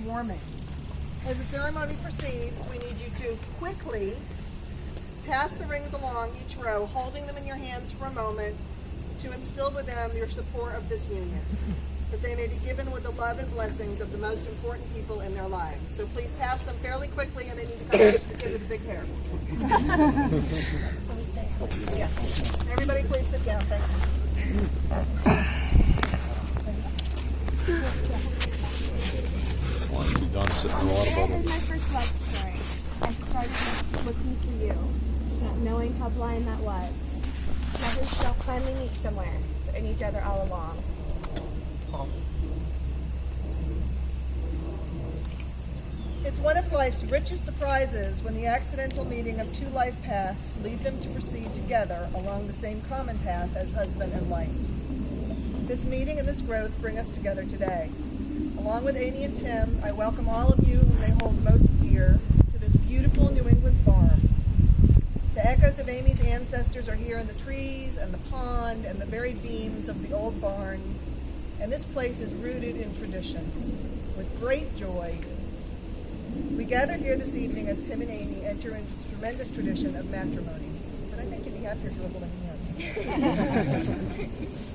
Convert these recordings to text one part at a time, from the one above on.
warming. As the ceremony proceeds, we need you to quickly pass the rings along each row, holding them in your hands for a moment to instill with them your support of this union, that they may be given with the love and blessings of the most important people in their lives. So please pass them fairly quickly, and they need to come back to the kid with the big hair. Yes. Everybody please sit down. Thank you. That is my first love story. I started looking for you, not knowing how blind that was. Lovers don't finally meet somewhere, but in each other all along. It's one of life's richest surprises when the accidental meeting of two life paths lead them to proceed together along the same common path as husband and wife. This meeting and this growth bring us together today. Along with Aimee and Tim, I welcome all of you whom they hold most dear to this beautiful New England farm. The echoes of Aimee's ancestors are here in the trees and the pond and the very beams of the old barn, and this place is rooted in tradition. With great joy, we gather here this evening as Tim and Aimee enter into the tremendous tradition of matrimony. But I think you'd be happier if you were holding hands.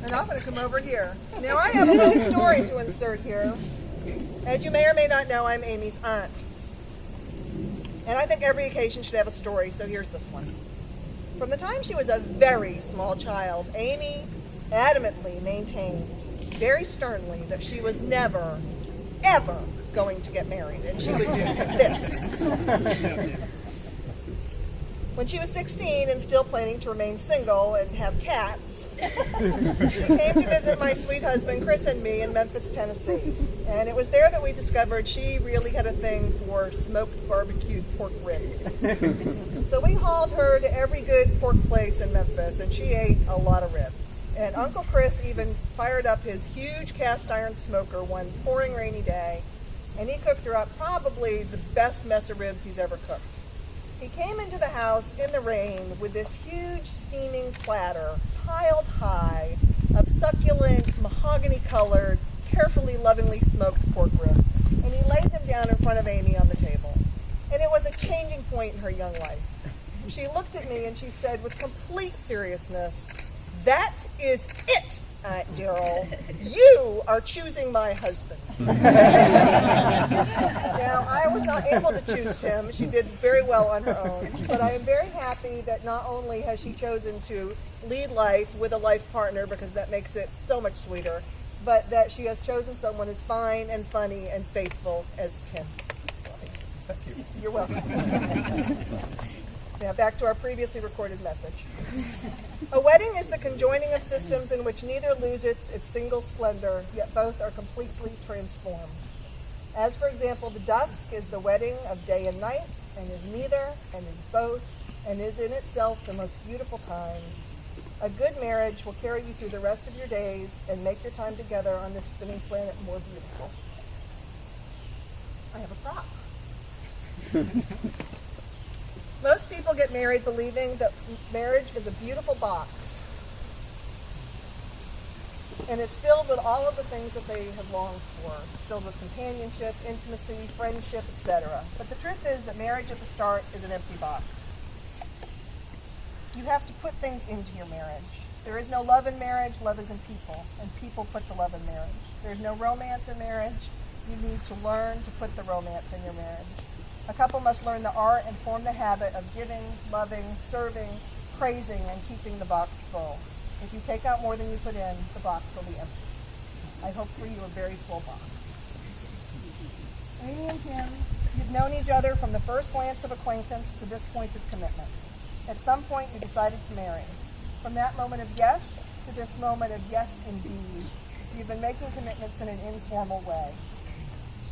And I'm going to come over here. Now I have a little story to insert here. As you may or may not know, I'm Aimee's aunt. And I think every occasion should have a story, so here's this one. From the time she was a very small child, Aimee adamantly maintained, very sternly, that she was never, ever going to get married, and she would do this. When she was 16 and still planning to remain single and have cats, she came to visit my sweet husband Chris and me in Memphis, Tennessee. And it was there that we discovered she really had a thing for smoked barbecued pork ribs. So we hauled her to every good pork place in Memphis, and she ate a lot of ribs. And Uncle Chris even fired up his huge cast iron smoker one pouring rainy day, and he cooked her up probably the best mess of ribs he's ever cooked. He came into the house in the rain with this huge steaming platter piled high of succulent, mahogany-colored, carefully, lovingly smoked pork ribs, and he laid them down in front of Aimee on the table. And it was a changing point in her young life. She looked at me and she said with complete seriousness, "That is it, Aunt Daryl. You are choosing my husband." Now, I was not able to choose Tim. She did very well on her own. But I am very happy that not only has she chosen to lead life with a life partner, because that makes it so much sweeter, but that she has chosen someone as fine and funny and faithful as Tim. Thank you. You're welcome. Now, back to our previously recorded message. A wedding is the conjoining of systems in which neither loses its single splendor, yet both are completely transformed. As, for example, the dusk is the wedding of day and night, and is neither, and is both, and is in itself the most beautiful time. A good marriage will carry you through the rest of your days and make your time together on this spinning planet more beautiful. I have a prop. Most people get married believing that marriage is a beautiful box, and it's filled with all of the things that they have longed for. It's filled with companionship, intimacy, friendship, etc. But the truth is that marriage at the start is an empty box. You have to put things into your marriage. There is no love in marriage, love is in people, and people put the love in marriage. There's no romance in marriage. You need to learn to put the romance in your marriage. A couple must learn the art and form the habit of giving, loving, serving, praising, and keeping the box full. If you take out more than you put in, the box will be empty. I hope for you a very full box. Aimee and Tim, you've known each other from the first glance of acquaintance to this point of commitment. At some point, you decided to marry. From that moment of yes to this moment of yes, indeed, you've been making commitments in an informal way.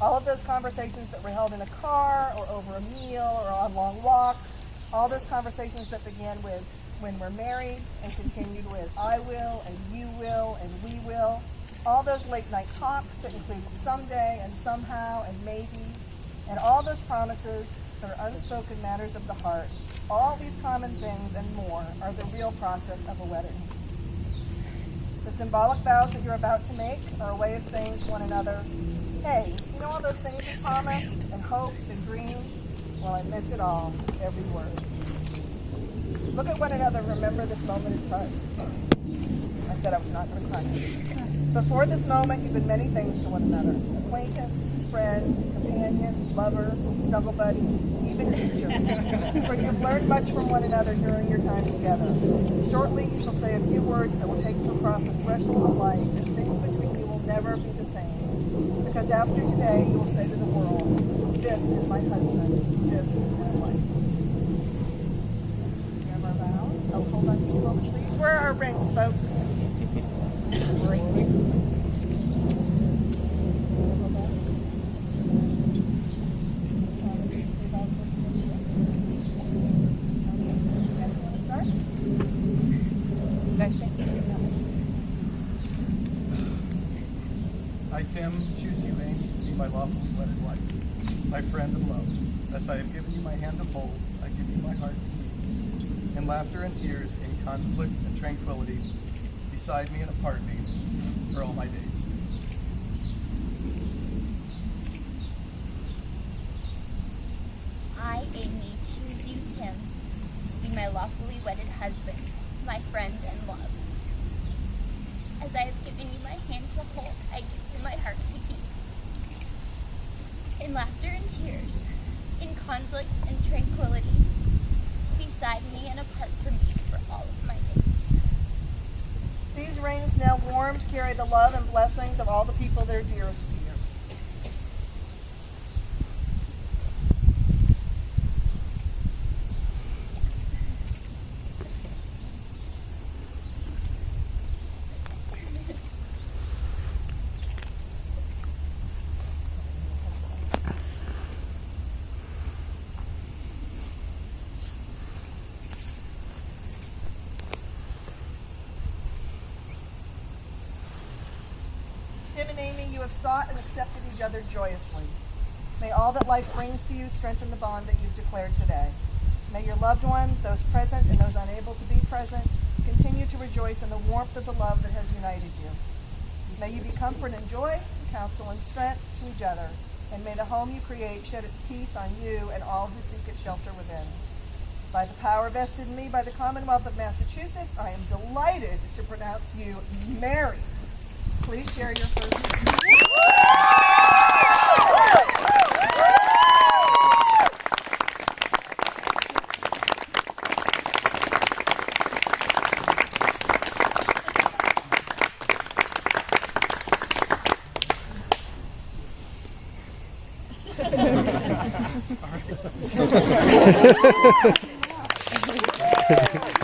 All of those conversations that were held in a car or over a meal or on long walks, all those conversations that began with when we're married and continued with I will and you will and we will, all those late night talks that included someday and somehow and maybe, and all those promises that are unspoken matters of the heart, all these common things and more are the real process of a wedding. The symbolic vows that you're about to make are a way of saying to one another, hey, you know, all those things we promised and hoped and dreamed? Well, I meant it all, every word. Look at one another, remember this moment in time. I said I was not going to cry. Before this moment, you've been many things to one another. Acquaintance, friend, companion, lover, snuggle buddy, even teacher. For you've learned much from one another during your time together. Shortly, you shall say a few words that will take you across the threshold of life, and things between you will never be the same. Because after today, you will say to the world, this is my husband, this is my wife. You have our vows? Oh, hold on, keep on the sleeve. Where are our rings, folks? I, Tim, choose you, Aimee, to be my lawfully wedded wife, my friend and love. As I have given you my hand to hold, I give you my heart to keep. In laughter and tears, in conflict and tranquility, beside me and apart me, for all my days. I, Aimee, choose you, Tim, to be my lawfully wedded husband, my friend and love. As I have given you my hand to hold, I give you my heart to keep. In laughter and tears, in conflict and tranquility, beside me and apart from me for all of my days. These rings, now warmed, carry the love and blessings of all the people that are dearest to you. Tim and Aimee, you have sought and accepted each other joyously. May all that life brings to you strengthen the bond that you've declared today. May your loved ones, those present and those unable to be present, continue to rejoice in the warmth of the love that has united you. May you be comfort and joy, counsel and strength to each other, and may the home you create shed its peace on you and all who seek its shelter within. By the power vested in me by the Commonwealth of Massachusetts, I am delighted to pronounce you married. Please share your first. All right.